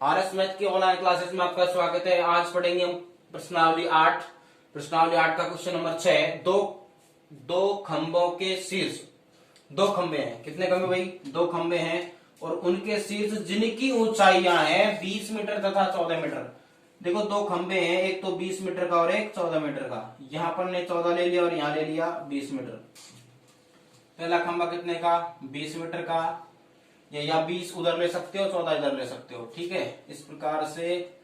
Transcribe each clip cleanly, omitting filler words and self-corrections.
RS math की online classes में आपका स्वागत है। आज पढ़ेंगे हम प्रश्नावली 8 का क्वेश्चन नंबर 6। दो खंभों के शीर्ष, दो खंभे हैं। कितने खंभे भाई? दो खंभे हैं और उनके शीर्ष जिनकी ऊंचाइयां हैं 20 मीटर तथा 14 मीटर। देखो दो खंभे हैं, एक तो 20 मीटर का और एक 14 मीटर का। यहां पर ने 14 ले लिया और यहां ले लिया 20 मीटर। पहला खंभा कितने का? 20 मीटर का। या 20 उधर ले सकते हो, 14 इधर ले सकते हो। ठीक है, इस प्रकार से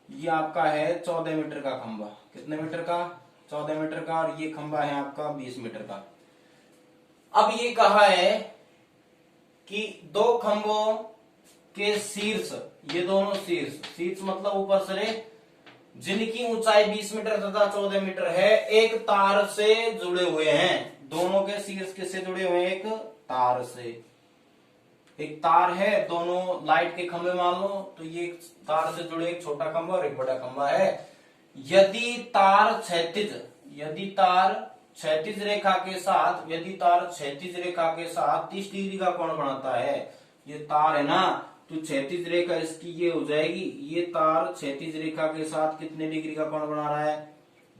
ये आपका है 14 मीटर का खंभा। कितने मीटर का? 14 मीटर का। और ये खंभा है आपका 20 मीटर का। अब ये कहा है कि दो खंभों के शीर्ष, ये दोनों शीर्ष मतलब ऊपर से जिनकी ऊंचाई 20 मीटर तथा 14 मीटर है, एक तार से जुड़े हुए हैं। दोनों के शीर्ष किससे जुड़े हुए हैं? एक तार से। एक तार है, दोनों लाइट के खंभे मान लो, तो ये तार से जुड़े एक छोटा खंभा और एक बड़ा खंभा है। यदि तार क्षैतिज रेखा के साथ 30 डिग्री का कोण बनाता है। ये तार है ना, तो क्षैतिज रेखा इसकी ये हो जाएगी। ये तार क्षैतिज रेखा के साथ कितने डिग्री का कोण बना रहा है?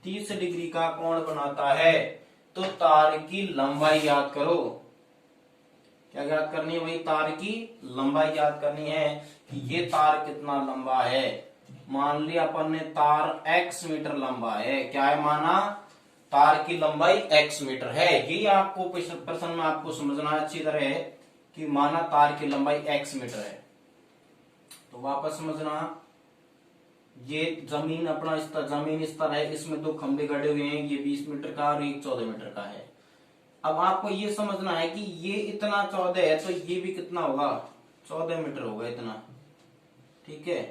30 डिग्री का कोण बनाता है। तो तार की लंबाई याद करो। क्या याद करनी है भाई? तार की लंबाई याद करनी है कि ये तार कितना लंबा है। मान लिया अपन ने तार x मीटर लंबा है। क्या है? माना तार की लंबाई x मीटर है। यही आपको प्रश्न में आपको समझना अच्छी तरह है कि माना तार की लंबाई x मीटर है। तो वापस समझना, ये जमीन अपना जमीन स्तर है, इसमें दो खंभे गड़े हुए हैं। ये 20 मीटर का और एक 14 मीटर का है। अब आपको ये समझना है कि ये इतना 14 है, तो ये भी कितना होगा? 14 मीटर होगा इतना। ठीक है,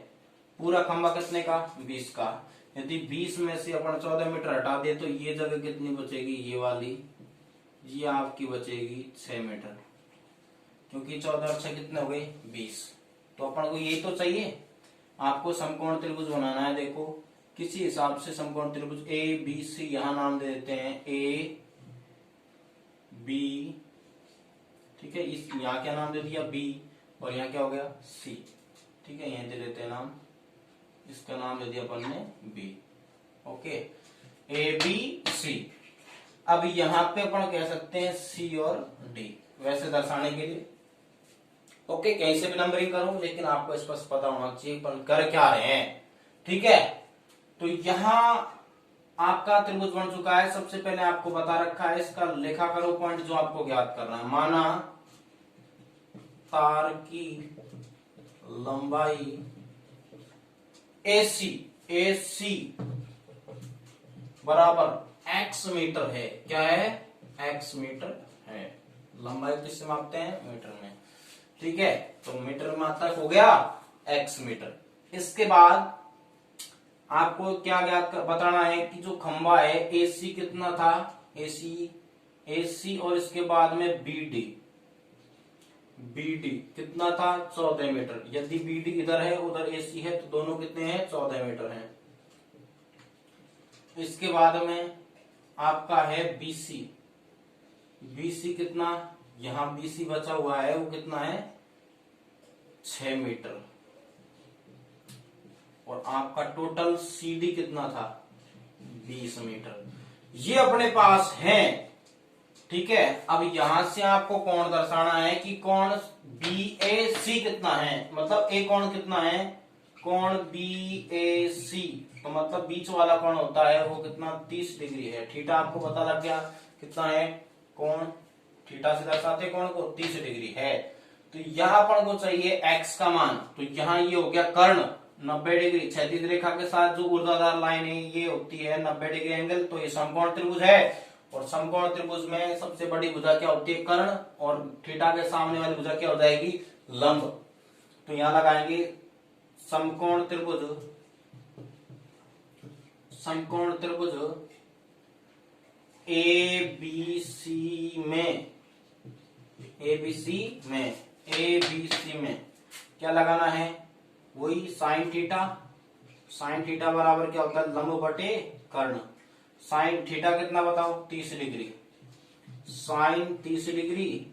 पूरा खंभा कितने का? 20 का। यदि 20 में से अपन 14 मीटर हटा दे तो ये जगह कितनी बचेगी? ये वाली, ये आपकी बचेगी 6 मीटर। क्योंकि 14 और 6 कितने हो गए? 20। तो अपन को यही तो चाहिए। आपको समकोण त्रिभुज बनाना है। देखो किसी हिसाब से समकोण त्रिभुज ए बी सी, यहां नाम दे देते हैं ए बी। ठीक है, इस यहाँ क्या नाम दे दिया? बी। और यहाँ क्या हो गया? सी। ठीक है, यहां दे देते हैं नाम, इसका नाम दे दिया अपन ने B. Okay, A B C. अब यहाँ पे अपन कह सकते हैं सी और डी, वैसे दर्शाने के लिए। ओके, कहीं से भी नंबरिंग करूं, लेकिन आपको स्पष्ट पता होना चाहिए अपन कर क्या रहे हैं। ठीक है, तो यहां आपका त्रिभुज बन चुका है। सबसे पहले आपको बता रखा है, इसका लेखा करो पॉइंट जो आपको ज्ञात करना है। माना तार की लंबाई AC बराबर x मीटर है। क्या है? x मीटर है। लंबाई किससे मापते हैं? मीटर में। ठीक है, तो मीटर में तक हो गया x मीटर। इसके बाद आपको क्या बताना है कि जो खंभा है AC कितना था? AC और इसके बाद में BD कितना था? 14 मीटर। यदि BD इधर है उधर AC है, तो दोनों कितने हैं? 14 मीटर हैं। इसके बाद में आपका है BC कितना? यहां BC बचा हुआ है, वो कितना है? 6 मीटर। और आपका टोटल CD कितना था? 20 मीटर। ये अपने पास है। ठीक है, अब यहां से आपको कोण दर्शाना है कि कोण BAC कितना है। मतलब A कोण कितना है? कोण BAC, तो मतलब बीच वाला कोण होता है वो कितना? 30 डिग्री है। थीटा आपको पता लग गया कितना है? कोण थीटा से दर्शाते कोण को 30 डिग्री है। तो यहां पर को चाहिए x का मान। तो यहां ये हो गया कर्ण 90 डिग्री। क्षैतिज रेखा के साथ जो ऊर्ध्वाधर लाइन है ये होती है 90 डिग्री एंगल। तो ये समकोण त्रिभुज है। और समकोण त्रिभुज में सबसे बड़ी भुजा क्या होती है? कर्ण। और थीटा के सामने वाली भुजा क्या हो जाएगी? लंब। तो यहां लगाएंगे समकोण त्रिभुज ABC में क्या लगाना है? वही साइन थीटा बराबर क्या होता है? लंब बटे कर्ण। साइन थीटा कितना बताओ? 30 डिग्री। साइन 30 डिग्री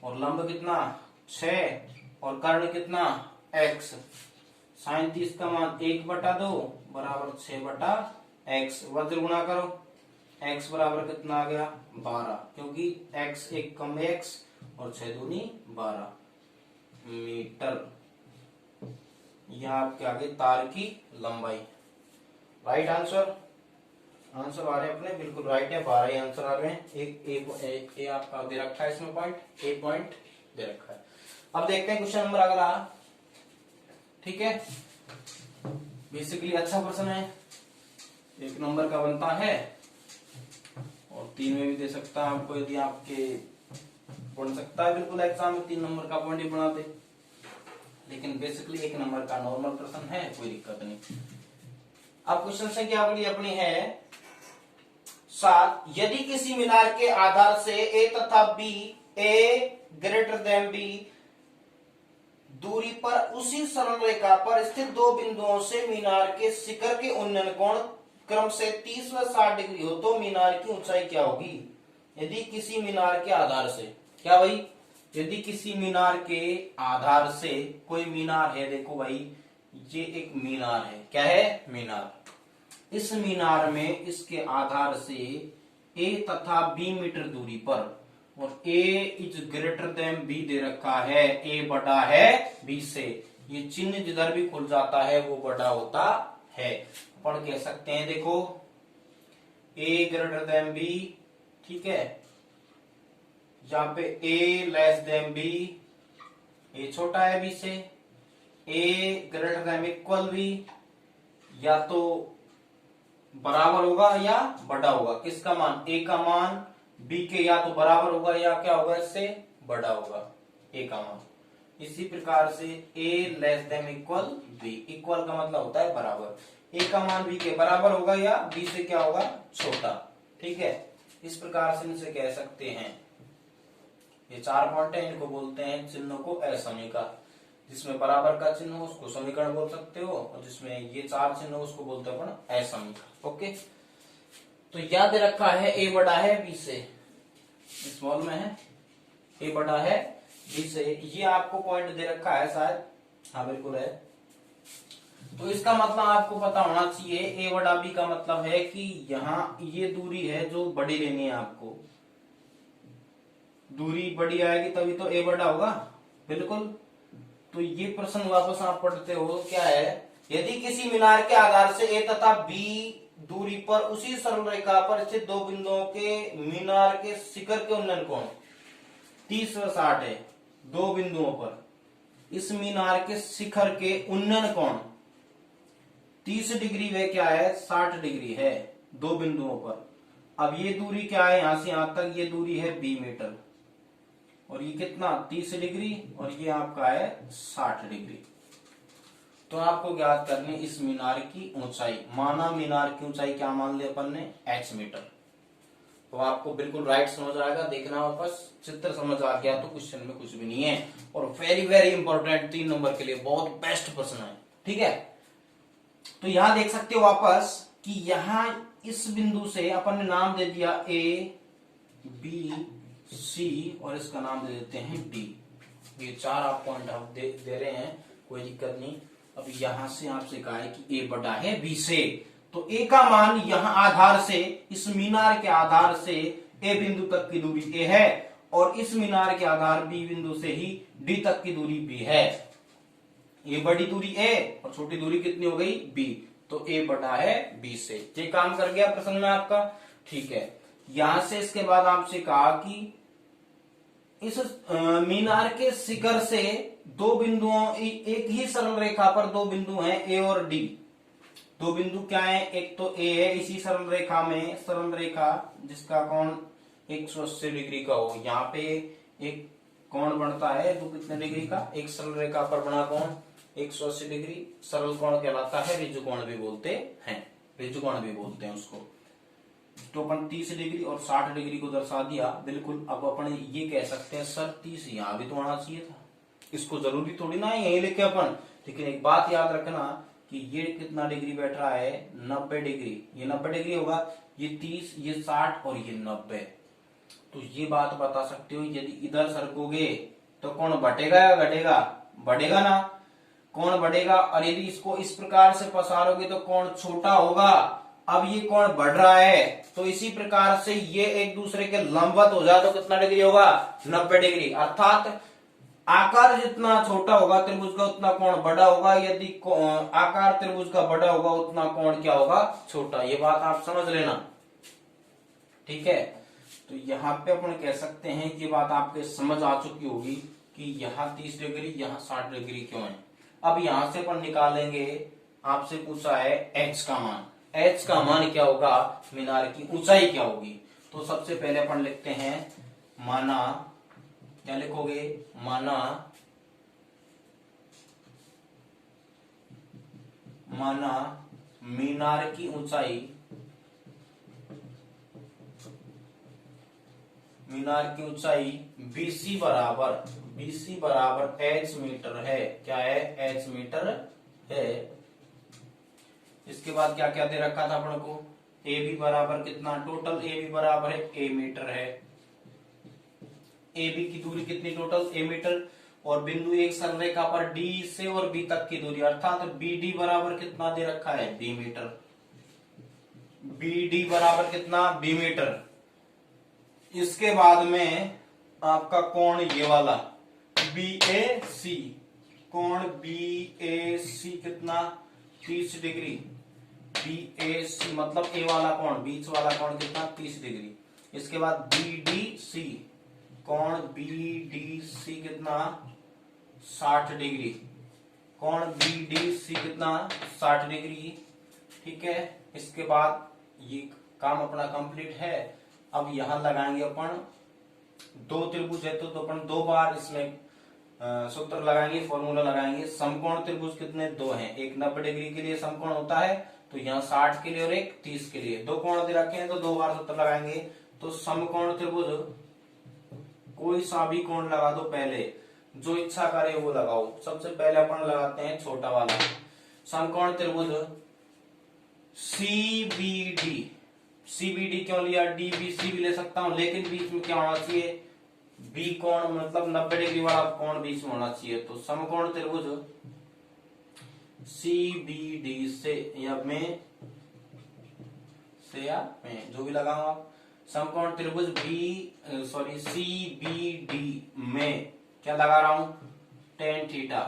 और लंब कितना? 6 और कर्ण कितना? x। साइन 30 का मान 1/2 बराबर 6/x। वज्र गुणा करो, x बराबर कितना आ गया 12, क्योंकि x 1 कम x और 6 दूनी 12 मीटर। यह आपके आगे तार की लंबाई। राइट आंसर, आंसर आ रहे हैं अपने बिल्कुल राइट है, 12 ही आंसर आ रहे हैं। एक ए आपका दे रखा है इसमें पॉइंट, ए पॉइंट दे रखा है। अब देखते हैं क्वेश्चन नंबर अगला। ठीक है, बेसिकली अच्छा क्वेश्चन है, 1 नंबर का बनता है और 3 में भी दे सकता है आपको, यदि आपके बन सकता है बिल्कुल एग्जाम में 3 नंबर का पॉइंट ही बना दे, लेकिन बेसिकली 1 नंबर का नॉर्मल प्रश्न है, कोई दिक्कत नहीं। अब क्वेश्चन संख्या अगली अपनी है 7। यदि किसी मीनार के आधार से ए तथा बी, ए ग्रेटर देन बी दूरी पर उसी सरल रेखा पर स्थित 2 बिंदुओं से मीनार के शिखर के उन्नयन कोण क्रम से 30 व 60 डिग्री हो, तो मीनार की ऊंचाई क्या होगी? यदि किसी मीनार के आधार से, क्या भाई, यदि किसी मीनार के आधार से, कोई मीनार है, देखो भाई ये एक मीनार है, क्या है मीनार। इस मीनार में इसके आधार से a तथा b मीटर दूरी पर, और a is greater than b दे रखा है, a बड़ा है b से, ये चिन्ह जिधर भी खुल जाता है वो बड़ा होता है। अपन कह सकते हैं देखो a ग्रेटर देन b, ठीक है, यहाँ पे a less than b, a छोटा है b से, a greater than equal b, या तो बराबर होगा या बड़ा होगा, किसका मान, a का मान b के या तो बराबर होगा या क्या होगा, इससे बड़ा होगा a का मान। इसी प्रकार से a less than equal b, equal का मतलब होता है बराबर, a का मान b के बराबर होगा या b से क्या होगा छोटा। ठीक है, इस प्रकार से इनसे कह सकते हैं, ये 4 पॉइंट है, इनको बोलते हैं चिन्हों को असमीका। जिसमें बराबर का चिन्ह हो उसको समीकरण बोल सकते हो, और जिसमें ये 4 चिन्ह हो उसको बोलते हैं अपन असमीका। ओके, तो याद रखा है a बड़ा है b से, स्मॉल में है, a बड़ा है b से, ये आपको पॉइंट दे रखा है शायद, हाँ बिल्कुल है। तो इसका मतलब आपको पता होना चाहिए, a बड़ा b का मतलब है कि यहाँ ये दूरी है जो बड़ी लेनी है आपको, दूरी बड़ी आएगी तभी तो a बड़ा होगा, बिल्कुल। तो ये प्रश्न वापस आप पढ़ते हो, क्या है, यदि किसी मीनार के आधार से a तथा b दूरी पर उसी सरल रेखा पर स्थित 2 बिंदुओं के मीनार के शिखर के उन्नयन कोण 30 व 60 है, 2 बिंदुओं पर इस मीनार के शिखर के उन्नयन कोण 30 डिग्री व क्या है 60 डिग्री है, 2 बिंदुओं पर। अब ये दूरी क्या है, यहां से यहां तक ये दूरी है b मीटर, और ये कितना 30 डिग्री, और ये आपका है 60 डिग्री। तो आपको ज्ञात करनी इस मीनार की ऊंचाई, माना मीनार की ऊंचाई क्या मान लिया अपन ने h मीटर। तो आपको बिल्कुल राइट समझ आएगा, देखना वापस, चित्र समझ आ गया तो क्वेश्चन में कुछ भी नहीं है, और वेरी वेरी इंपॉर्टेंट 3 नंबर के लिए बहुत बेस्ट प्रश्न है। ठीक है, तो यहां देख सकते हो वापस कि यहां इस बिंदु से अपन ने नाम दे दिया a b c, और इसका नाम दे देते हैं d। ये 4 आप पॉइंट आप दे रहे हैं, कोई दिक्कत नहीं। अब यहां से आपसे कहा है कि a बड़ा है b से, तो a का मान यहां आधार से, इस मीनार के आधार से a बिंदु तक की दूरी a है, और इस मीनार के आधार b बिंदु से ही d तक की दूरी b है। ये बड़ी दूरी a और छोटी दूरी कितनी हो गई b, तो a बड़ा है b से। ये काम कर गया प्रश्न में आपका। ठीक है, यहां से इसके बाद आपसे कहा कि इस मीनार के शिखर से 2 बिंदुओं, एक ही सरल रेखा पर 2 बिंदु हैं a और d। 2 बिंदु क्या है, एक तो a है, इसी सरल रेखा में, सरल रेखा जिसका कोण 180 डिग्री का हो, यहाँ पे एक कोण बनता है जो कितने डिग्री का, एक सरल रेखा पर बना कोण 180 डिग्री, सरल कोण कहलाता है, ऋजु कोण भी बोलते हैं, ऋजु कोण भी बोलते हैं उसको। तो अपन 30 डिग्री और 60 डिग्री को दर्शा दिया, बिल्कुल। अब अपन ये कह सकते हैं सर 30 यहाँ भी तो आना चाहिए था, इसको जरूरी थोड़ी ना है यही लिखे अपन, लेकिन एक बात याद रखना कि ये कितना डिग्री बैठ रहा है 90 डिग्री, ये 90 डिग्री होगा, ये 30, ये 60 और ये 90। तो ये बात बता सकते हो, यदि इधर सरकोगे तो कौन बटेगा या घटेगा, बढ़ेगा ना। कोण बढ़ेगा, और यदि इसको इस प्रकार से पसारोगे तो कोण छोटा होगा। अब ये कोण बढ़ रहा है, तो इसी प्रकार से ये एक दूसरे के लंबवत हो जाए तो कितना डिग्री होगा, 90 डिग्री। अर्थात आकार जितना छोटा होगा त्रिभुज का उतना कोण बड़ा होगा, यदि आकार त्रिभुज का बड़ा होगा उतना कोण क्या होगा, छोटा। ये बात आप समझ लेना, ठीक है। तो यहाँ पे अपन कह सकते हैं ये बात आपके समझ आ चुकी होगी कि यहाँ 30 डिग्री यहाँ 60 डिग्री क्यों है। अब यहां से अपन निकालेंगे, आपसे पूछा है h का मान। h का मान क्या होगा, मीनार की ऊंचाई क्या होगी। तो सबसे पहले अपन लिखते हैं माना, क्या लिखोगे, माना मीनार की ऊंचाई, BC बराबर h मीटर है। क्या है, h मीटर है। इसके बाद क्या क्या दे रखा था अपन को, AB बराबर कितना, टोटल AB बराबर है a मीटर है। AB की दूरी कितनी, टोटल a मीटर, और बिंदु एक सरलरेखा पर D से और B तक की दूरी अर्थात BD बराबर कितना दे रखा है, B मीटर। BD बराबर कितना, B मीटर। इसके बाद में आपका कोण ये वाला BAC, कोण BAC कितना, 30 डिग्री। BAC मतलब ए वाला कोण, बीच वाला कोण कितना, 30 डिग्री। इसके बाद BDC, कोण BDC कितना, 60 डिग्री। कोण BDC कितना, 60 डिग्री, ठीक है। इसके बाद ये काम अपना कंप्लीट है। अब यहां लगाएंगे अपन, दो त्रिभुज है तो अपन दो बार इसमें सूत्र लगाएंगे, फॉर्मूला लगाएंगे। समकोण त्रिभुज कितने, दो हैं, एक 90 डिग्री के लिए समकोण होता है, तो यहाँ 60 के लिए और एक 30 के लिए, दो कोण दे रखे हैं तो दो बार सूत्र लगाएंगे। तो समकोण त्रिभुज, कोई सा भी कोण लगा दो, पहले जो इच्छा करे वो लगाओ। सबसे पहले अपन लगाते हैं छोटा वाला समकोण त्रिभुज CBD क्यों लिया, DBC भी ले सकता हूं, लेकिन बीच में क्या होना चाहिए, बी कोण, मतलब 90 डिग्री वाला कोण बीच में होना चाहिए। तो समकोण त्रिभुज CBD से या में जो भी लगाओ आप, समकोण त्रिभुज CBD में क्या लगा रहा हूं, tan थीटा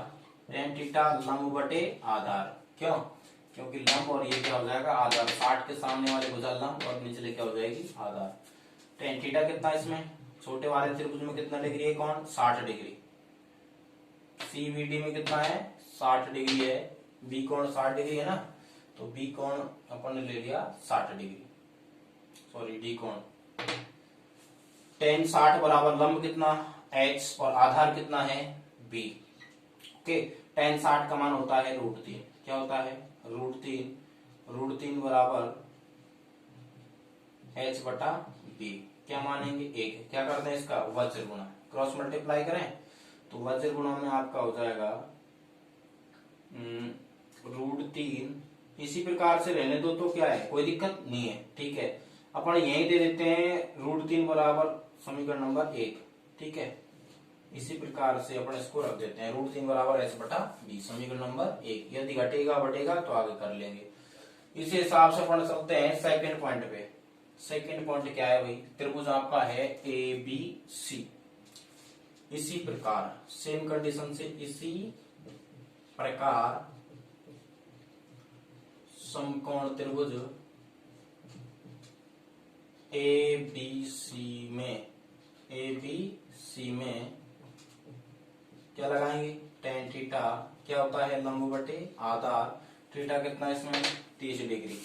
लंब बटे आधार। क्यों, क्योंकि लंब और ये क्या हो जाएगा, आधार। 60 के सामने वाले भुजा लंब और निचले क्या हो जाएगी, आधार। tan थीटा कितना, इसमें छोटे वाले त्रिभुज में कितना डिग्री है, कौन, 60 डिग्री। CBD में कितना है, 60 डिग्री है। बी कोण 60 डिग्री है ना, तो बी कोण अपन ने ले लिया 60 डिग्री, सॉरी डी कोण। tan 60 बराबर लंब कितना, h, और आधार कितना है, b। ओके, tan 60 का मान होता है √3। क्या होता है, √3 बराबर h बटा b। क्या मानेंगे, 1। क्या करते हैं, इसका वज्र गुणा, क्रॉस मल्टीप्लाई करें तो वज्र गुणा में आपका हो जाएगा √3। इसी प्रकार से रहने दो तो क्या है, कोई दिक्कत नहीं है, ठीक है। अपन यही दे देते हैं √3 बराबर समीकरण नंबर 1, ठीक है। इसी प्रकार से अपन इसको रख देते हैं √3 बराबर h बटा b, समीकरण नंबर 1। यदि घटेगा बढ़ेगा तो आगे कर लेंगे। इसी हिसाब से अपन चलते हैं सेकंड पॉइंट पे। सेकंड पॉइंट क्या है भाई, त्रिभुज आपका है ABC। इसी प्रकार सेम कंडीशन से, इसी प्रकार समकोण त्रिभुज ABC में क्या लगाएंगे, tan थीटा क्या होता है, लंब बटे आधार। थीटा कितना इसमें, 30 डिग्री।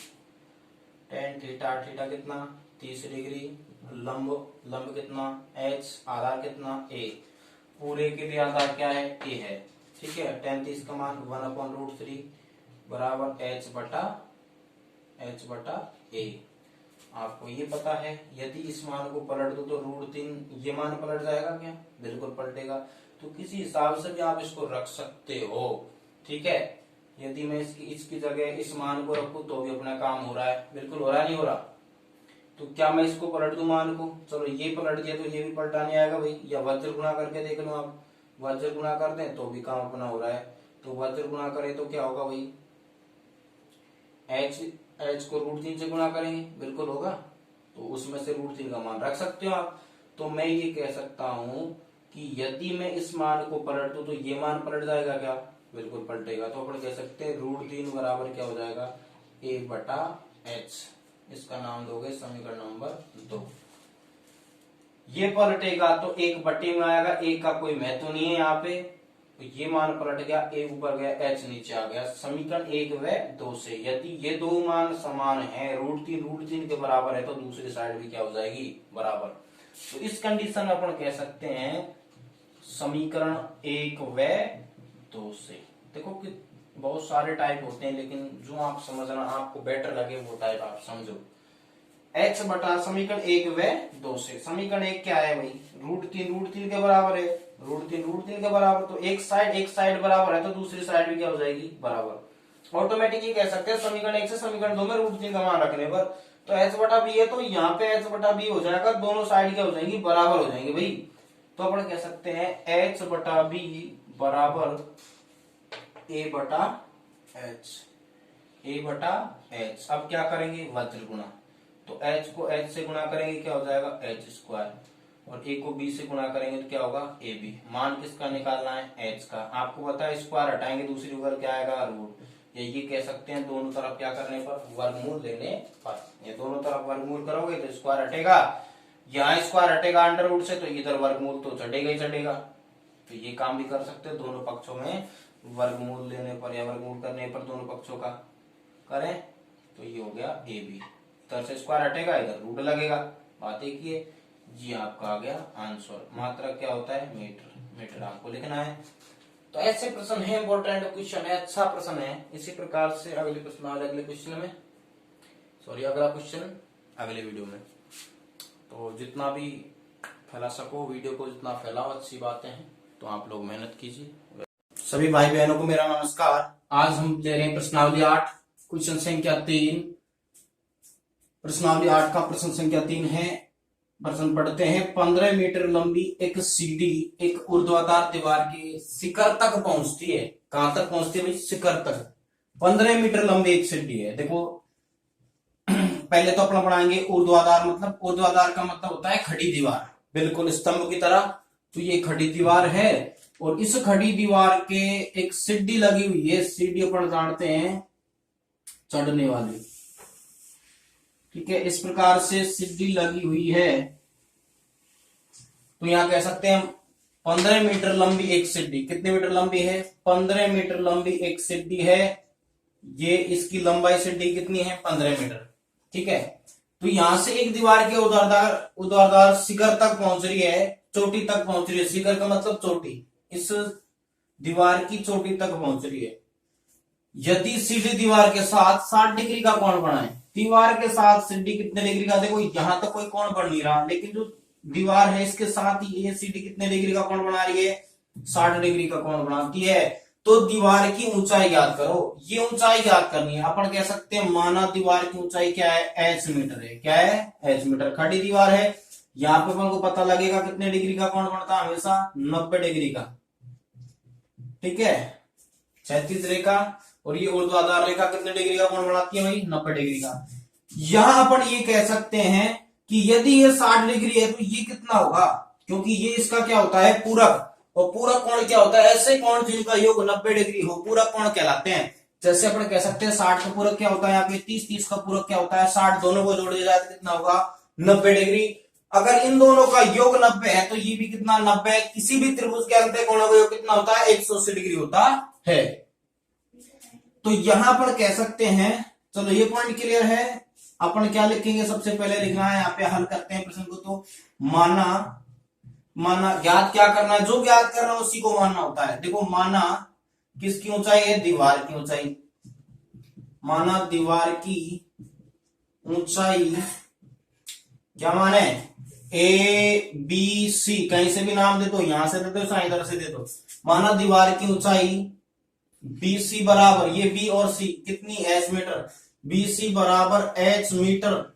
tan थीटा कितना, 30 डिग्री। लंब कितना, h, आधार कितना, a। पूरे के लिए आधार क्या है, a है, ठीक है। tan 30 का मान 1/√3 बराबर h बटा a। आपको ये पता है, यदि इस मान को पलट दो तो √3 ये मान पलट जाएगा क्या, बिल्कुल पलटेगा। तो किसी हिसाब से भी आप इसको रख सकते हो, ठीक है। यदि मैं इसकी जगह इस मान को रखूं तो भी अपना काम हो रहा है, बिल्कुल हो रहा नहीं हो रहा। तो क्या मैं इसको पलट दूं मान को, चलो ये पलट दिया तो ये भी पलटा नहीं आएगा भाई, या वज्र गुणा करके देख लो आप, वज्र गुणा कर दें तो भी काम अपना हो रहा है। तो वज्र गुणा करें तो क्या होगा भाई, एच को √3 से गुणा करेंगे, बिल्कुल होगा। तो उसमें से √3 का मान रख सकते हो आप। तो मैं ये कह सकता हूं कि यदि मैं इस मान को पलट दूं तो ये मान पलट जाएगा क्या, बिल्कुल पलटेगा। तो अपन कह सकते हैं √3 बराबर क्या हो जाएगा, a/h। इसका नाम दोगे समीकरण नंबर 2। ये पलटेगा तो 1/, में आएगा, एक का कोई महत्व नहीं है यहाँ पे, तो ये मान पलट गया, a ऊपर गया, h नीचे आ गया। समीकरण 1 व 2 से यदि ये दो मान समान है, √3 के बराबर है, तो दूसरी साइड भी क्या हो जाएगी, बराबर। तो इस कंडीशन में अपन कह सकते हैं समीकरण 1 व 2 से। देखो कि बहुत सारे टाइप होते हैं, लेकिन जो आप समझना आपको बेटर लगे वो टाइप आप समझो। h बटा समीकरण 1 व 2 से। समीकरण 1 क्या है भाई, √3 के बराबर है, √3 के बराबर, तो एक साइड बराबर है तो दूसरी साइड भी क्या हो जाएगी, बराबर। ऑटोमेटिकली कह सकते हैं समीकरण 1 से समीकरण 2 में √3 का मान रखने पर तो h बटा b है, तो यहाँ पे h बटा b हो जाएगा, दोनों साइड क्या हो जाएंगी, बराबर हो जाएंगे भाई। तो अपन कह सकते हैं h बटा b बराबर a बटा h। अब क्या करेंगे, वज्र गुणा, तो h को h से गुणा करेंगे क्या हो जाएगा, h², और a को b से गुणा करेंगे तो क्या होगा, ab। मान किसका निकालना है, h का। आपको पता है स्क्वायर हटाएंगे दूसरी ओर क्या आएगा, रूट। ये कह सकते हैं दोनों तरफ क्या करने पर, वर्गमूल लेने पर। ये दोनों तरफ वर्गमूल करोगे तो स्क्वायर हटेगा, यहाँ स्क्वायर हटेगा अंडर रूट से, तो इधर वर्गमूल तो चढ़ेगा ही चढ़ेगा। तो ये काम भी कर सकते हो, दोनों पक्षों में वर्गमूल लेने पर या वर्गमूल करने पर दोनों पक्षों का करें, तो ये हो गया ab। इधर से स्क्वायर हटेगा, इधर रूट लगेगा, बात एक ही है जी। आपका आ गया आंसर। मात्रा क्या होता है, मीटर आपको लिखना है। तो ऐसे प्रश्न है, इंपॉर्टेंट क्वेश्चन है, अच्छा प्रश्न है। इसी प्रकार से अगले प्रश्न अगले क्वेश्चन में, सॉरी अगला क्वेश्चन अगले वीडियो में। तो जितना भी फैला सको वीडियो को, जितना फैलाओ, अच्छी बातें हैं, तो आप लोग मेहनत कीजिए। सभी भाई बहनों को मेरा नमस्कार। आज हम ले रहे हैं प्रश्नावली 8, क्वेश्चन संख्या 3। प्रश्नावली 8 का प्रश्न संख्या 3 है। प्रश्न पढ़ते हैं। 15 मीटर लंबी एक सीढ़ी एक ऊर्ध्वाधर दीवार के शिखर तक पहुंचती है। कहां तक पहुंचती है भाई, शिखर तक। 15 मीटर लंबी एक सीढ़ी है। देखो पहले तो अपना पढ़ाएंगे ऊर्ध्वाधर, मतलब ऊर्ध्वाधर का मतलब होता है खड़ी दीवार, बिल्कुल स्तंभ की तरह। तो ये खड़ी दीवार है और इस खड़ी दीवार के एक सीढ़ी लगी हुई है। सीढ़ी अपन जानते हैं चढ़ने वाली, ठीक है। इस प्रकार से सीढ़ी लगी हुई है। तो यहां कह सकते हैं 15 मीटर लंबी एक सीढ़ी। कितने मीटर लंबी है, 15 मीटर लंबी एक सीढ़ी है। ये इसकी लंबाई सीढ़ी कितनी है, 15 मीटर, ठीक है। तो यहां से एक दीवार के ऊर्ध्वाधर शिखर तक पहुंच रही है, चोटी तक पहुंच रही है। शिखर का मतलब चोटी, इस दीवार की चोटी तक पहुंच रही है। यदि सीढ़ी दीवार के साथ 60 डिग्री का कोण बनाए, दीवार के साथ सीढ़ी कितने डिग्री का, देखो यहां तक कोई कोण बन नहीं रहा, लेकिन जो दीवार है इसके साथ ही ये सीढ़ी कितने डिग्री का कोण बना रही है, 60 डिग्री का कोण बनाती है। तो दीवार की ऊंचाई याद करो। ये ऊंचाई याद करनी है। अपन कह सकते हैं माना दीवार की ऊंचाई क्या है, h मीटर है। क्या है, h मीटर। खड़ी दीवार है, यहाँ पे अपन को पता लगेगा कितने डिग्री का कोण बनता है, हमेशा 90 डिग्री का, ठीक है। क्षैतिज रेखा और ये ऊर्ध्वाधर रेखा कितने डिग्री का कोण बनाती है भाई, 90 डिग्री का। यहां अपन ये कह सकते हैं कि यदि ये 60 डिग्री है तो ये कितना होगा, क्योंकि ये इसका क्या होता है, पूरक। और पूरक कोण क्या होता है, ऐसे कोण जिनका योग 90 डिग्री हो, पूरक कोण कहलाते हैं। जैसे अपन कह सकते हैं 60 का पूरक क्या होता है, यहाँ पे 30 का पूरक क्या होता है, 60। दोनों को जोड़ दिया जाए तो कितना होगा, 90 डिग्री। अगर इन दोनों का योग 90 है तो ये भी कितना, 90। किसी भी त्रिभुज के अंत कोणों का योग कितना होता है, 180 डिग्री होता है। तो यहां पर कह सकते हैं, चलो ये पॉइंट क्लियर है। अपन क्या लिखेंगे, सबसे पहले लिखना है, यहाँ पे हल करते हैं प्रश्न को। तो माना ज्ञात क्या करना है, जो ज्ञात करना है उसी को मानना होता है। देखो माना किसकी ऊंचाई है, दीवार की ऊंचाई। माना दीवार की ऊंचाई क्या माने, ए बी सी, कहीं से भी नाम दे दो, यहां से दे दो, इधर से दे दो। माना दीवार की ऊंचाई बी सी बराबर, ये बी और सी कितनी, h मीटर। बी सी बराबर h मीटर।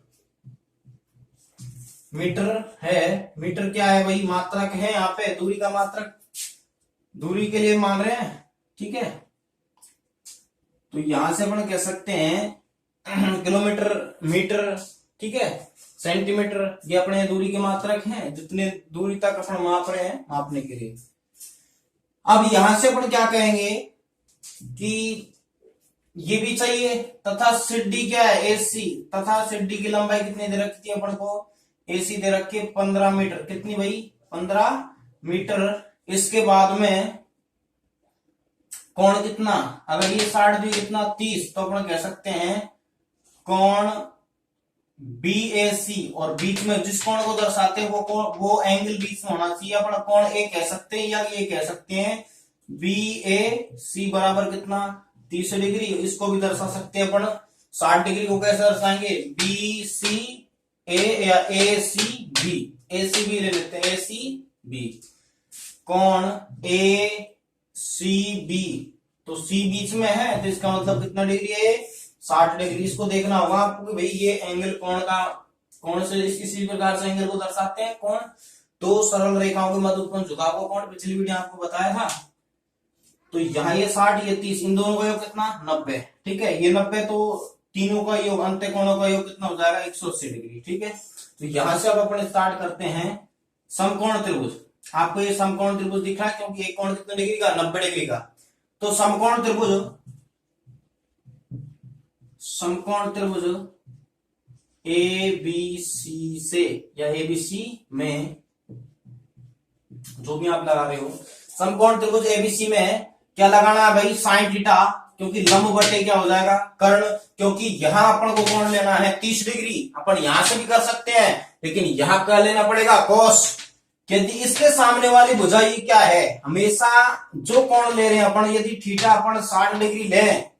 मीटर है, मीटर क्या है भाई, मात्रक है। यहाँ पे दूरी का मात्रक, दूरी के लिए मान रहे हैं, ठीक है। तो यहां से अपन कह सकते हैं किलोमीटर, मीटर, ठीक है, सेंटीमीटर, ये अपने दूरी के मात्रक हैं, जितने दूरी तक अपन माप रहे हैं मापने के लिए। अब यहां से अपन क्या कहेंगे कि ये भी चाहिए, तथा सिड्डी क्या है, एसी, तथा सिड्डी की लंबाई कितनी दे रखी थी अपन को, एसी दे रखी 15 मीटर, कितनी भाई 15 मीटर। इसके बाद में कोण कितना, अगर ये 60 भी कितना 30, तो अपन कह सकते हैं कोण BAC, और बीच में जिस कोण को दर्शाते हैं वो एंगल बीच में होना चाहिए, अपन कोण ए कह सकते हैं या ये कह सकते हैं BAC बराबर कितना 30 डिग्री। इसको भी दर्शा सकते हैं अपन 60 डिग्री को कैसे दर्शाएंगे, BCA या ACB, ACB ले लेते हैं, ACB कोण ACB, तो C बीच में है तो इसका मतलब कितना डिग्री है 60 डिग्री। इसको देखना होगा आपको कि भाई ये एंगल कौन से इसी प्रकार से एंगल को दर्शाते हैं, कौन दो सरल रेखाओं के मध्य उत्पन्न झुकाव को कौन पिछली वीडियो आपको बताया था। तो यहाँ ये 60 ये 30, इन दोनों का योग कितना 90, ठीक है, ये 90 तो तीनों का योग अंत्य कोणों का योग कितना हो जाएगा 180 डिग्री, ठीक है। तो यहां से अब अपन स्टार्ट करते हैं समकोण त्रिभुज। आपको ये समकोण त्रिभुज दिख रहा है क्योंकि एक कोण कितने डिग्री का 90 डिग्री का। तो समकोण त्रिभुज ABC से या ABC में जो भी आप लगा रहे हो, समकोण त्रिभुज ABC में क्या लगाना है भाई साइन थीटा, क्योंकि लंब बटे क्या हो जाएगा कर्ण, क्योंकि यहां अपन को कोण लेना है 30 डिग्री। अपन यहां से भी कर सकते हैं लेकिन यहां क्या लेना पड़ेगा कोस, यदि इसके सामने वाली भुजा ये क्या है, हमेशा जो कोण ले रहे हैं अपन, यदि थीटा अपन 60 डिग्री लें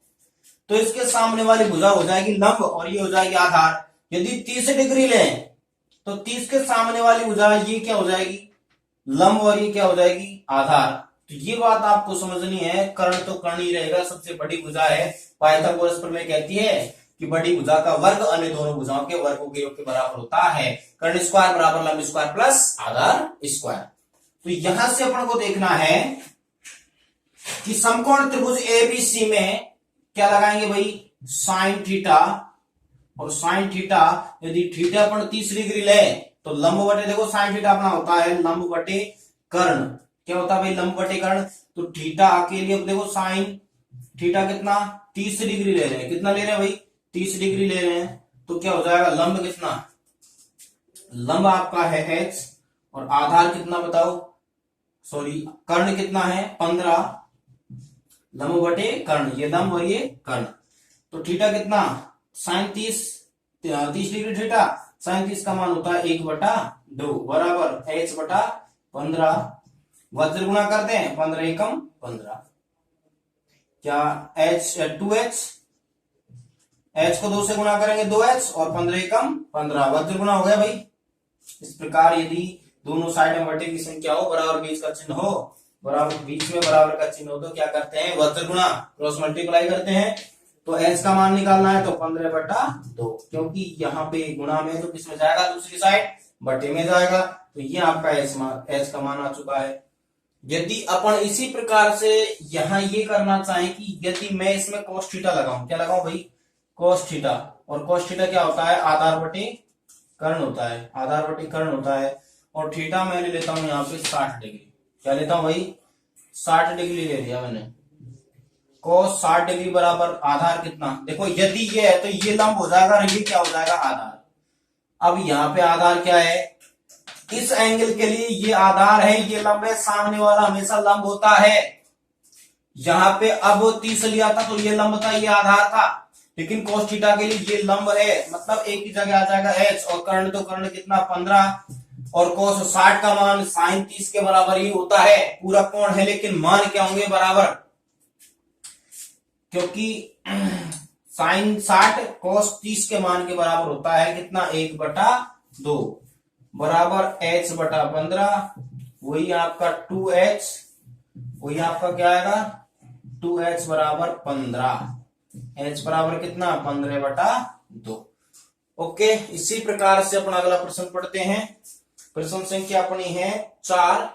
तो इसके सामने वाली भुजा हो जाएगी लंब और ये हो जाएगी आधार। यदि 30 डिग्री लें तो 30 के सामने वाली भुजा ये क्या हो जाएगी लंब और ये क्या हो जाएगी आधार। तो ये बात आपको समझनी है, कर्ण तो कर्ण ही रहेगा, सबसे बड़ी भुजा है। पाइथागोरस प्रमेय कहती है कि बड़ी भुजा का वर्ग अन्य दोनों भुजाओं के वर्गों के योग के बराबर होता है। कर्ण स्क्वायर बराबर लंब स्क्वायर प्लस आधार स्क्वायर। तो यहां से अपन को देखना है कि समकोण त्रिभुज ABC में क्या लगाएंगे भाई साइन थीटा, और साइन थीटा यदि थीटा अपन 30 डिग्री ले तो लंब बटे, देखो साइन थीटा अपना होता है लंब बटे कर्ण, क्या होता है भाई लंब बटे कर्ण। तो थीटा के लिए देखो साइन थीटा कितना 30 डिग्री ले रहे हैं, कितना ले रहे हैं भाई 30 डिग्री ले रहे हैं, तो क्या हो जाएगा लंब कितना, लंब आपका है h और आधार कितना बताओ, सॉरी कर्ण कितना है 15, लंब बटे कर्ण, ये लंब और ये कर्ण। तो थीटा कितना साइन 30 डिग्री थीटा, साइन 30 का मान होता है 1/2 बराबर h/15, वज्र गुणा करते हैं 15 एकम 15, क्या h को 2 से गुणा करेंगे 2h और 15 एकम 15, वज्र गुणा हो गया भाई। इस प्रकार यदि दोनों साइड में बटे की संख्या हो, बराबर बीच का चिन्ह हो, बराबर बीच में बराबर का चिन्ह हो, तो क्या करते हैं वज्र गुणा क्रॉस मल्टीप्लाई करते हैं। तो h का मान निकालना है तो 15/2, क्योंकि यहाँ पे गुणा में तो किसमें जाएगा दूसरी साइड बटे में जाएगा। तो ये आपका h का मान आ चुका है। यदि अपन इसी प्रकार से यहाँ ये करना चाहें कि यदि मैं इसमें cos थीटा लगाऊं, क्या लगाऊं भाई cos थीटा, और cos थीटा क्या होता है आधार बटे कर्ण होता है, आधार बटे कर्ण होता है। और थीटा मैं ले लेता हूं यहाँ पे 60 डिग्री, क्या लेता हूं भाई 60 डिग्री ले लिया मैंने। cos 60 डिग्री बराबर आधार कितना, देखो यदि ये है तो ये लंब हो जाएगा और ये क्या हो जाएगा आधार। अब यहाँ पे आधार क्या है, इस एंगल के लिए ये आधार है, ये लंब है, सामने वाला हमेशा लंब होता है। यहाँ पे अब 30 लिया था तो ये लंब था ये आधार था, लेकिन cos थीटा के लिए ये लंब है, मतलब एक ही जगह आ जाएगा h, और कर्ण तो कर्ण कितना 15, और cos 60 का मान साइन 30 के बराबर ही होता है। पूरा कोण है लेकिन मान क्या होंगे बराबर, क्योंकि साइन 60 cos 30 के मान के बराबर होता है कितना 1/2 बराबर h/15, वही आपका 2h, वही आपका क्या आएगा 2h बराबर 15, h बराबर कितना 15/2। ओके, इसी प्रकार से अपन अगला प्रश्न पढ़ते हैं। प्रश्न संख्या अपनी है 4,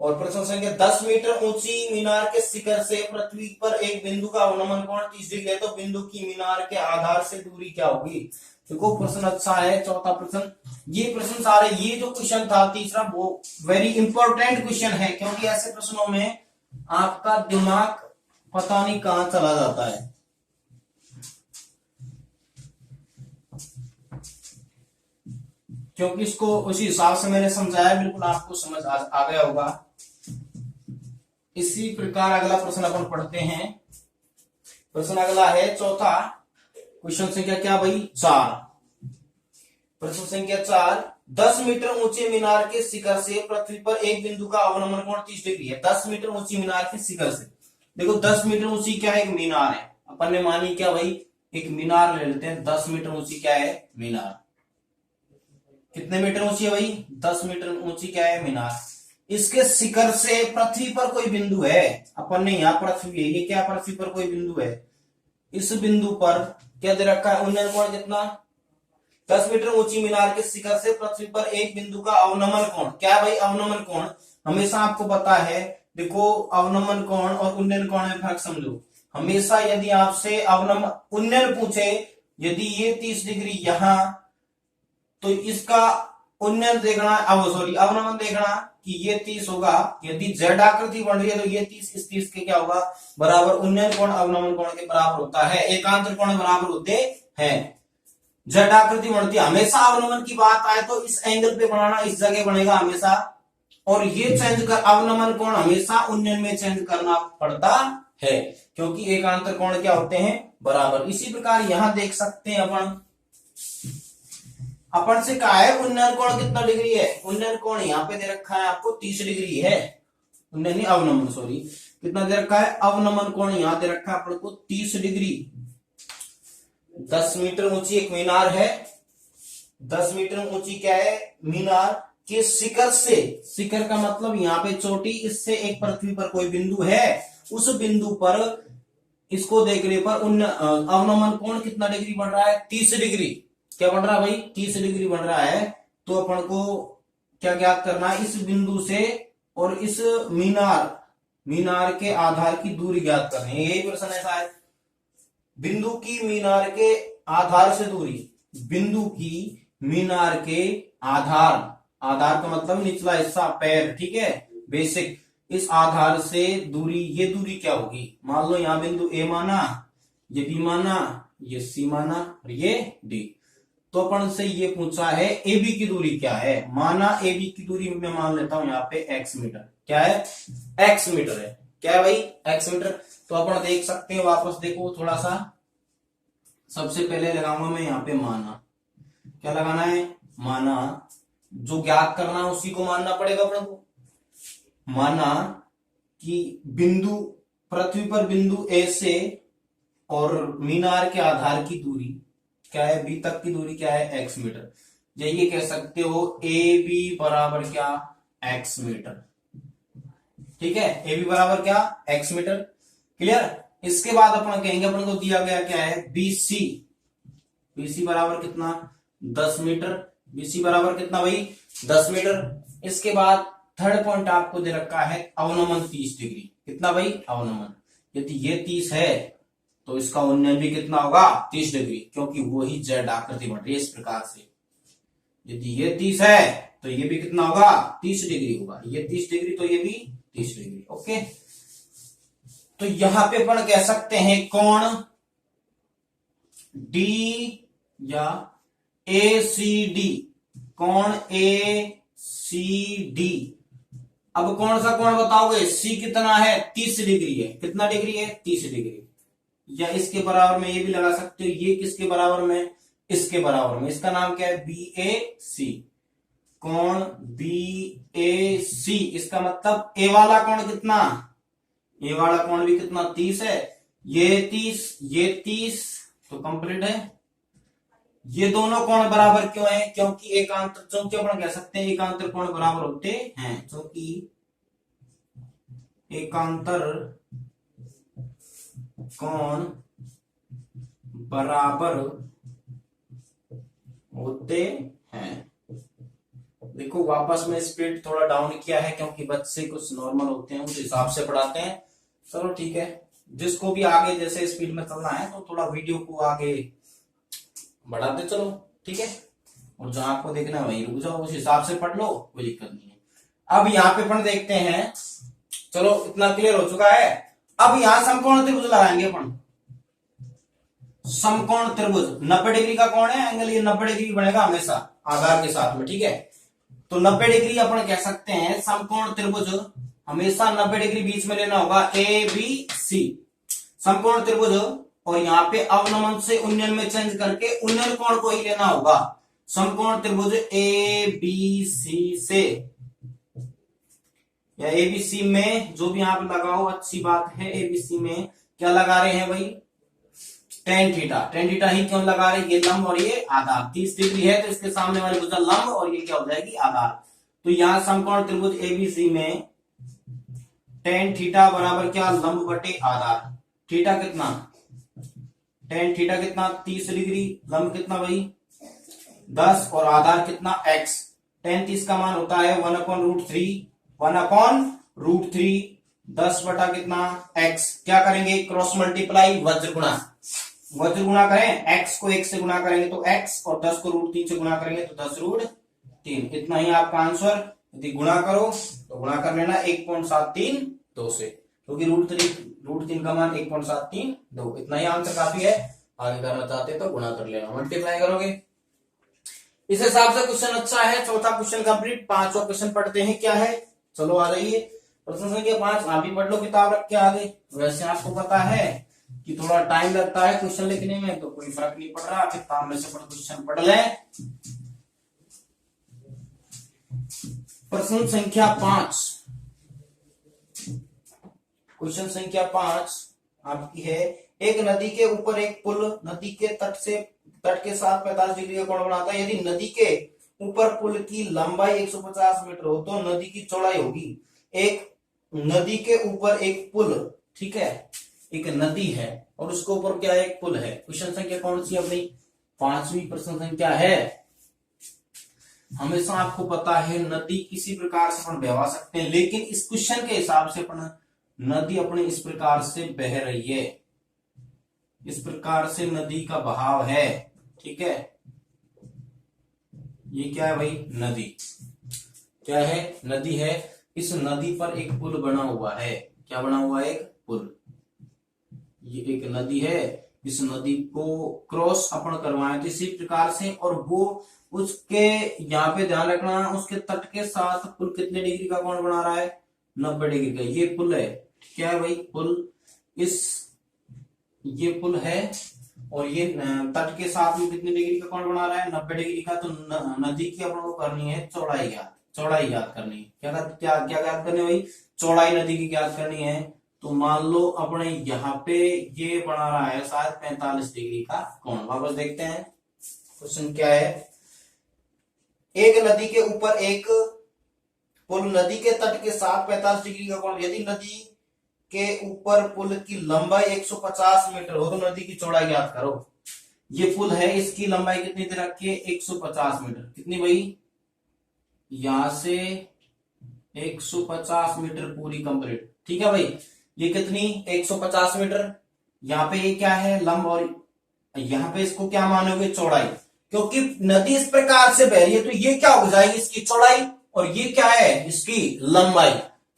और प्रश्न संख्या 10 मीटर ऊंची मीनार के शिखर से पृथ्वी पर एक बिंदु का अवनमन कोण 30 डिग्री है, तो बिंदु की मीनार के आधार से दूरी क्या होगी। देखो प्रश्न अच्छा है। चौथा प्रश्न, ये प्रश्न सारे, ये जो क्वेश्चन था तीसरा, वो वेरी इंपॉर्टेंट क्वेश्चन है, क्योंकि ऐसे प्रश्नों में आपका दिमाग पता नहीं कहां चला जाता है। क्योंकि इसको उसी हिसाब से मैंने समझाया, बिल्कुल आपको समझ आ गया होगा। इसी प्रकार अगला प्रश्न अपन पढ़ते हैं। प्रश्न अगला है चौथा, क्वेश्चन संख्या क्या भाई 4। प्रश्न संख्या 4, 10 मीटर ऊंचे मीनार के शिखर से पृथ्वी पर एक बिंदु का अवनमन कोण 30 डिग्री है। 10 मीटर ऊंची मीनार के शिखर से, देखो 10 मीटर ऊंची क्या है, एक मीनार है। अपन ने मानी क्या भाई, एक मीनार ले लेते हैं। 10 मीटर ऊंची क्या है, मीनार। कितने मीटर ऊंची है भाई, 10 मीटर ऊंची क्या है, मीनार। इसके शिखर से पृथ्वी पर कोई बिंदु है, अपन ने यहाँ पृथ्वी है, ये क्या पृथ्वी पर कोई बिंदु है। इस बिंदु पर क्या दे रखा है, उन्नयन कोण कितना, 10 मीटर ऊंची मीनार के शिखर से पृथ्वी पर एक बिंदु का अवनमन कोण। क्या भाई, अवनमन कोण हमेशा आपको पता है। देखो अवनमन कोण और उन्नयन कोण में फर्क समझो। हमेशा यदि आपसे अवनमन उन्नयन पूछे, यदि ये 30 डिग्री यहां, तो इसका उन्नयन देखना, अवनमन देखना कि ये 30 होगा। यदि जेड आकृति बन रही है तो ये 30 इस 30 के क्या होगा, बराबर। उन्नयन कोण अवनमन कोण के बराबर होता है, एकांतर कोण बराबर होते हैं। जेड आकृति बनती है, हमेशा अवनमन की बात आए तो इस एंगल पे बनाना, इस जगह बनेगा हमेशा। और ये चेंज कर, अवनमन कोण हमेशा उन्नयन में चेंज करना पड़ता है, क्योंकि एकांतर कोण क्या होते हैं, बराबर। इसी प्रकार यहां देख सकते हैं अपन से कहा है उन्नयन कोण कितना डिग्री है। उन्नयन कोण यहाँ पे दे रखा है आपको 30 डिग्री है। उन्नयन अवनमन, सॉरी, कितना दे रखा है, अवनमन कोण यहाँ दे रखा है अपन को 30 डिग्री। 10 मीटर ऊंची एक मीनार है। 10 मीटर ऊंची क्या है, मीनार के शिखर से, शिखर का मतलब यहाँ पे चोटी, इससे एक पृथ्वी पर कोई बिंदु है। उस बिंदु पर इसको देखने पर अवनमन कोण कितना डिग्री बन रहा है, 30 डिग्री। क्या बन रहा है भाई, 30 डिग्री बन रहा है। तो अपन को क्या ज्ञात करना है, इस बिंदु से और इस मीनार के आधार की दूरी ज्ञात करनी है। यही प्रश्न है शायद। बिंदु की मीनार के आधार से दूरी, बिंदु की मीनार के आधार का मतलब निचला हिस्सा, पैर, ठीक है, बेसिक। इस आधार से दूरी, ये दूरी क्या होगी, मान लो यहाँ बिंदु ए माना, ये बी माना, ये सी माना और ये डी। तो अपन से ये पूछा है ए बी की दूरी क्या है। माना ए बी की दूरी मैं मान लेता हूं यहाँ पे x मीटर। क्या है, x मीटर है। क्या है भाई, x मीटर। तो अपन देख सकते हैं, वापस देखो थोड़ा सा। सबसे पहले लगाऊंगा मैं यहाँ पे माना। क्या लगाना है, माना। जो ज्ञात करना है उसी को मानना पड़ेगा अपन को। माना कि बिंदु, पृथ्वी पर बिंदु ए से और मीनार के आधार की दूरी क्या है, बी तक की दूरी क्या है, x मीटर। ये कह सकते हो ए बी बराबर क्या, x मीटर। ठीक है, ए बी बराबर क्या, x मीटर। क्लियर। इसके बाद अपन कहेंगे, अपन को दिया गया क्या है, BC। BC बराबर कितना, 10 मीटर। BC बराबर कितना भाई, 10 मीटर। इसके बाद थर्ड पॉइंट आपको दे रखा है अवनमन 30 डिग्री। कितना भाई, अवनमन। यदि ये 30 है तो इसका उन्नयन भी कितना होगा, 30 डिग्री, क्योंकि वही जेड आकृति बन रही है इस प्रकार से। यदि ये 30 है तो ये भी कितना होगा, 30 डिग्री होगा। ये 30 डिग्री तो ये भी 30 डिग्री। ओके, तो यहां पे अपन कह सकते हैं कोण डी या ACD, कोण ACD। अब कौन सा कोण बताओगे, C कितना है, 30 डिग्री है। कितना डिग्री है, 30 डिग्री। या इसके बराबर में ये भी लगा सकते हो, ये किसके बराबर में, इसके बराबर में। इसका नाम क्या है, BAC, कोण BAC। इसका मतलब ए वाला कोण कितना, ए वाला कोण भी कितना, 30 है। ये 30 तो कंप्लीट है। ये दोनों कोण बराबर क्यों है, क्योंकि एकांतर, क्योंकि अपन कह सकते हैं एकांतर कोण बराबर होते हैं, क्योंकि एकांतर कोण बराबर होते हैं। देखो वापस में स्पीड थोड़ा डाउन किया है क्योंकि बच्चे कुछ नॉर्मल होते हैं उस हिसाब से पढ़ाते हैं। चलो ठीक है, जिसको भी आगे जैसे स्पीड में चलना है तो थोड़ा वीडियो को आगे बढ़ाते चलो, ठीक है। और जहां आपको देखना है वहीं रुक जाओ, उस हिसाब से पढ़ लो, कोई दिक्कत नहीं है। अब यहाँ पे अपन देखते हैं, चलो इतना क्लियर हो चुका है। अब यहां समकोण त्रिभुज लगाएंगे अपन। समकोण त्रिभुज 90 डिग्री का कोण है एंगल, ये 90 डिग्री बनेगा हमेशा आधार के साथ में, ठीक है। तो 90 डिग्री अपन कह सकते हैं समकोण त्रिभुज हमेशा 90 डिग्री बीच में लेना होगा, ए बी सी समकोण त्रिभुज। और यहाँ पे अवनमन से उन्नयन में चेंज करके उन्नयन कोण को ही लेना होगा। समकोण त्रिभुज ए बी सी से या एबीसी में जो भी आप लगाओ अच्छी बात है। एबीसी में क्या लगा रहे हैं भाई, टेन थीटा। टेन थीटा ही क्यों लगा रहे हैं, ये लंब और ये आधार 30 डिग्री है तो इसके सामने वाली भुजा लंब और ये क्या हो जाएगी आधार। तो यहां समकोण त्रिभुज एबीसी में टेन थीटा बराबर क्या, लंब बटे आधार। थीटा कितना, टेन थीटा कितना 30 डिग्री, लंब कितना भाई 10 और आधार कितना x। टेन 30 का मान होता है 1/√3, 1/√3 10 बटा कितना x। क्या करेंगे, क्रॉस मल्टीप्लाई वज्र गुणा, वज्र गुणा करें, x को 1 से गुणा करेंगे तो x और 10 को √3 से गुणा करेंगे तो 10√3। इतना ही आपका आंसर। यदि गुणा करो तो गुणा कर लेना 1.732 से, क्योंकि √3 का मान 1.732, इतना ही आंसर काफी है। आगे करना चाहते तो गुणा कर लेना, मल्टीप्लाई करोगे। इस हिसाब से क्वेश्चन अच्छा है। चौथा क्वेश्चन कंप्लीट। पांचवा क्वेश्चन पढ़ते हैं, क्या है, चलो आ जाइए। प्रश्न संख्या 5, आप भी पढ़ लो किताब रख के आगे। वैसे आपको पता है कि थोड़ा टाइम लगता है क्वेश्चन लिखने में, तो कोई फर्क नहीं पड़ रहा, किताब में से क्वेश्चन पढ़ ले। प्रश्न संख्या 5, क्वेश्चन संख्या 5 आपकी है, एक नदी के ऊपर एक पुल नदी के तट के साथ 45 डिग्री का कोण बनाता है। यदि नदी के ऊपर पुल की लंबाई 150 मीटर हो तो नदी की चौड़ाई होगी। एक नदी के ऊपर एक पुल, ठीक है, एक नदी है और उसके ऊपर क्या है, एक पुल है। क्वेश्चन संख्या कौन सी अपनी, 5वीं प्रश्न संख्या है। हमेशा आपको पता है नदी किसी प्रकार से अपन बहवा सकते हैं, लेकिन इस क्वेश्चन के हिसाब से अपन नदी अपने इस प्रकार से बह रही है, इस प्रकार से नदी का बहाव है, ठीक है। ये क्या है भाई, नदी, क्या है, नदी है। इस नदी पर एक पुल बना हुआ है, क्या बना हुआ है, एक पुल। ये एक नदी है, इस नदी को क्रॉस अपन करवाएं तो इसी प्रकार से, और वो उसके यहाँ पे ध्यान रखना, उसके तट के साथ पुल कितने डिग्री का कोण बना रहा है, 90 डिग्री का। ये पुल है, क्या है भाई, पुल। ये पुल है और ये तट के साथ में कितने डिग्री का कोण बना रहा है, 90 डिग्री का। तो नदी की अपन को करनी है चौड़ाई याद, चौड़ाई याद करनी है। क्या याद करनी है भाई, चौड़ाई नदी की याद करनी है। तो मान लो अपने यहाँ पे ये बना रहा है शायद 45 डिग्री का कोण। वापस देखते हैं क्वेश्चन क्या है। एक नदी के ऊपर एक पुल नदी के तट के साथ 45 डिग्री का कोण। यदि नदी के ऊपर पुल की लंबाई 150 मीटर हो तो नदी की चौड़ाई याद करो। ये पुल है, इसकी लंबाई कितनी दे रखी है, 150 मीटर। कितनी भाई, यहां से 150 मीटर पूरी कंप्लीट, ठीक है भाई। ये कितनी, 150 मीटर। यहाँ पे ये क्या है, लंब, और यहाँ पे इसको क्या मानोगे, चौड़ाई। क्योंकि नदी इस प्रकार से बह रही है तो ये क्या हो जाएगी, इसकी चौड़ाई, और ये क्या है, इसकी लंबाई।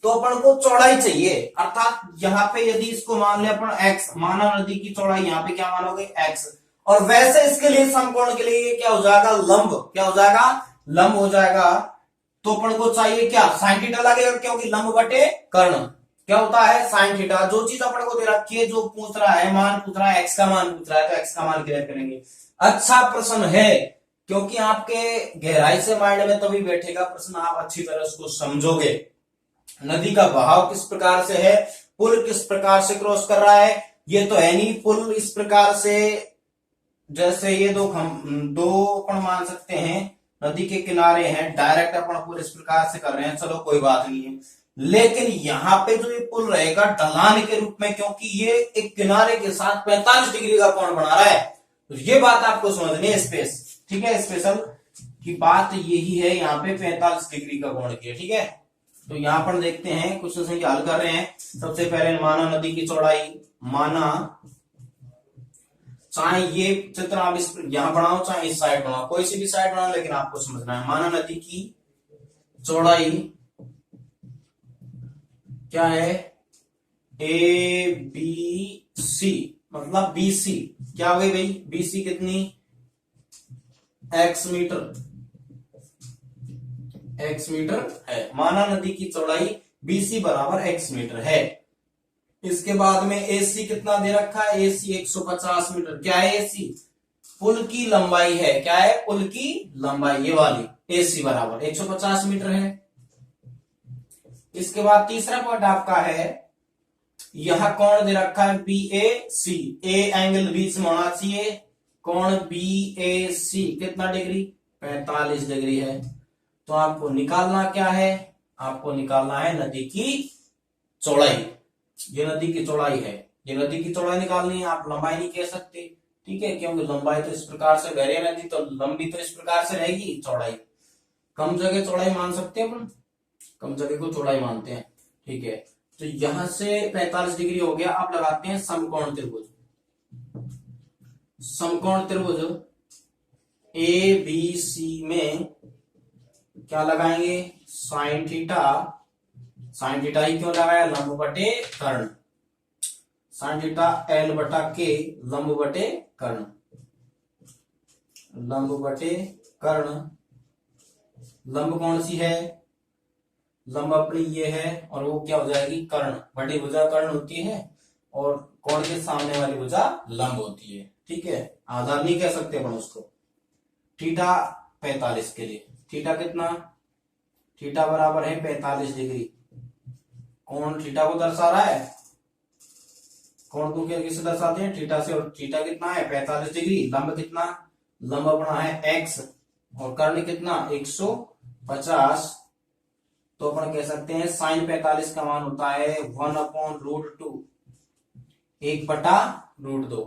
तो अपन को चौड़ाई चाहिए, अर्थात यहाँ पे यदि इसको मान ले अपन x, माना नदी की चौड़ाई, यहाँ पे क्या मानोगे x। और वैसे इसके लिए समकोण के लिए क्या हो जाएगा, लंब, क्या हो जाएगा, लंब हो जाएगा। तो अपन को चाहिए क्या, साइन थीटा लगेगा, क्योंकि लंब बटे कर्ण क्या होता है, साइन थीटा। जो चीज अपन को दे रखी है, जो पूछ रहा है, मान पूछ रहा है, x का मान पूछ रहा है, तो x का मान क्लियर करेंगे। अच्छा प्रश्न है, क्योंकि आपके गहराई से माइंड में तभी बैठेगा प्रश्न, आप अच्छी तरह उसको समझोगे। नदी का बहाव किस प्रकार से है, पुल किस प्रकार से क्रॉस कर रहा है। ये तो है नहीं, पुल इस प्रकार से, जैसे ये दो अपन मान सकते हैं नदी के किनारे हैं, डायरेक्ट अपन पुल इस प्रकार से कर रहे हैं, चलो कोई बात नहीं है। लेकिन यहाँ पे जो ये पुल रहेगा ढलान के रूप में, क्योंकि ये एक किनारे के साथ 45 डिग्री का कोण बना रहा है। तो ये बात आपको समझनी है, स्पेस, ठीक है, स्पेशल, कि बात यही है, यहाँ पे 45 डिग्री का कोण किया। ठीक है, तो यहाँ पर देखते हैं क्वेश्चन संख्या हल कर रहे हैं। सबसे पहले माना नदी की चौड़ाई, माना चाहे ये चित्र आप इस यहां बनाओ चाहे इस साइड बनाओ, कोई सी भी साइड बनाओ, लेकिन आपको समझना है। माना नदी की चौड़ाई क्या है, ए बी सी, मतलब बीसी क्या हो गई भाई, बीसी कितनी, एक्स मीटर, एक्स मीटर है। माना नदी की चौड़ाई बीसी बराबर एक्स मीटर है। इसके बाद में एसी कितना दे रखा है, एसी 150 मीटर। क्या है एसी, पुल की लंबाई है। क्या है, पुल की लंबाई, ये वाली एसी बराबर 150 मीटर है। इसके बाद तीसरा पॉइंट आपका है, यहां कोण दे रखा है B A C, A angle बीच में होना चाहिए। कोण बी ए सी कितना डिग्री, 45 डिग्री है। तो आपको निकालना क्या है, आपको निकालना है नदी की चौड़ाई। ये नदी की चौड़ाई है, ये नदी की चौड़ाई निकालनी है, आप लंबाई नहीं कह सकते। ठीक है, क्योंकि लंबाई तो इस प्रकार से, गहरी नदी तो लंबी तो इस प्रकार से रहेगी, चौड़ाई कम जगह चौड़ाई मान सकते हैं अपन, कम जगह को चौड़ाई मानते हैं। ठीक है, तो यहां से 45 डिग्री हो गया। अब लगाते हैं समकोण त्रिभुज। समकोण त्रिभुज ए बी सी में क्या लगाएंगे, साइन थीटा। साइन थीटा ही क्यों लगाया, लंब बटे कर्ण, साइन थीटा एल बटा के, लंब बटे कर्ण, लंब बटे कर्ण। लंब कौन सी है, लंब अपनी ये है, और वो क्या हो जाएगी, कर्ण। बड़ी भुजा कर्ण होती है और कोण के सामने वाली भुजा लंब होती है। ठीक है, आधार नहीं कह सकते अपन उसको। थीटा 45 के लिए, थीटा कितना, थीटा बराबर है 45 डिग्री। कोण थीटा को दर्शा रहा है, कोण को क्या किससे दर्शाते हैं, थीटा से, और थीटा कितना है 45 डिग्री। लंब कितना, लंब अपना है एक्स, और कर्ण कितना 150। तो अपन कह सकते हैं साइन 45 का मान होता है 1/√2, 1/√2।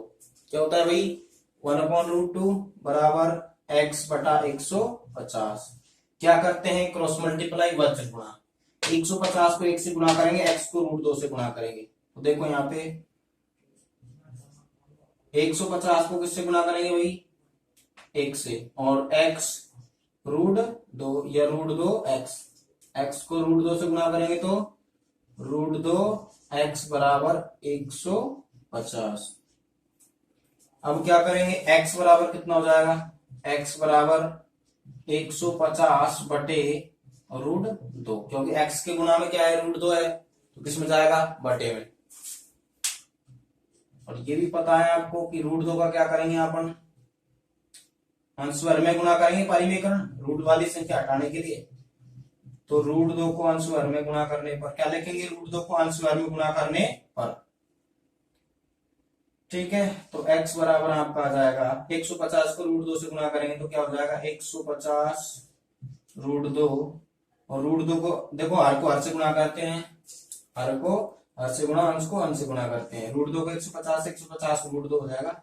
क्या होता है भाई, 1/√2 बराबर x बटा 150। क्या करते हैं, क्रॉस मल्टीप्लाई, वज्र गुणा। 150 को 1 से गुणा करेंगे, x को √2 से गुणा करेंगे। तो देखो यहाँ पे 150 को किससे गुणा करेंगे भाई, 1 से, और x √2 या √2x, x को √2 से गुणा करेंगे तो √2x बराबर 150। अब क्या करेंगे, x बराबर कितना हो जाएगा, x बराबर 150 बटे √2, क्योंकि x के गुणा में क्या है, √2 है, तो किस में जाएगा, बटे में। और ये भी पता है आपको कि √2 का क्या करेंगे अपन, अंशवर में गुणा करेंगे, परिमेयकरण, रूट वाली संख्या हटाने के लिए। तो √2 को अंशवर में गुणा करने पर क्या लिखेंगे, √2 को अंशवर में गुणा करने पर। ठीक है, तो x बराबर आपका आ जाएगा 150 को √2 से गुणा करेंगे तो क्या हो जाएगा, 150 √2, और √2 को देखो हर को हर से गुणा करते हैं, हर को हर से गुणा, अंश को अंश से गुणा करते हैं। √2 को 150 √2 हो जाएगा,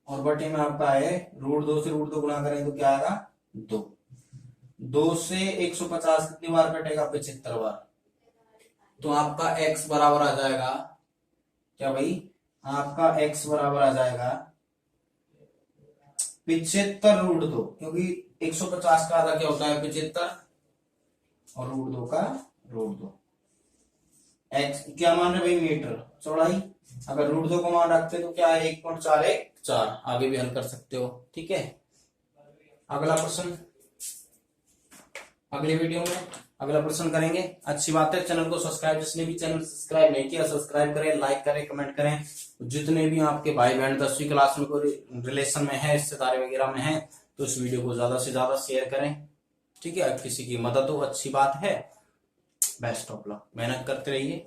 और बटे में आपका है √2 से √2 गुणा करेंगे तो क्या आएगा, 2। 2 से 150 कितनी बार कटेगा, 75 बार। तो आपका x बराबर आ जाएगा क्या भाई, आपका x बराबर आ जाएगा 75 √2, क्योंकि 150 का आधा क्या होता है 75, और √2 का √2। x क्या मान रहे भाई, मीटर चौड़ाई। अगर √2 को मान रखते तो क्या है, 1.414। आगे भी हल कर सकते हो। ठीक है, अगला प्रश्न अगले वीडियो में अगला प्रश्न करेंगे। अच्छी बात है, चैनल को सब्सक्राइब, जिसने भी चैनल सब्सक्राइब नहीं किया सब्सक्राइब करें, लाइक करें, कमेंट करें। जितने भी आपके भाई बहन 10वीं क्लास में कोई रिलेशन में है, रिश्तेदारी वगैरह में है, तो इस वीडियो को ज्यादा से ज्यादा शेयर करें। ठीक है, किसी की मदद हो अच्छी बात है। बेस्ट ऑफ लक, मेहनत करते रहिए।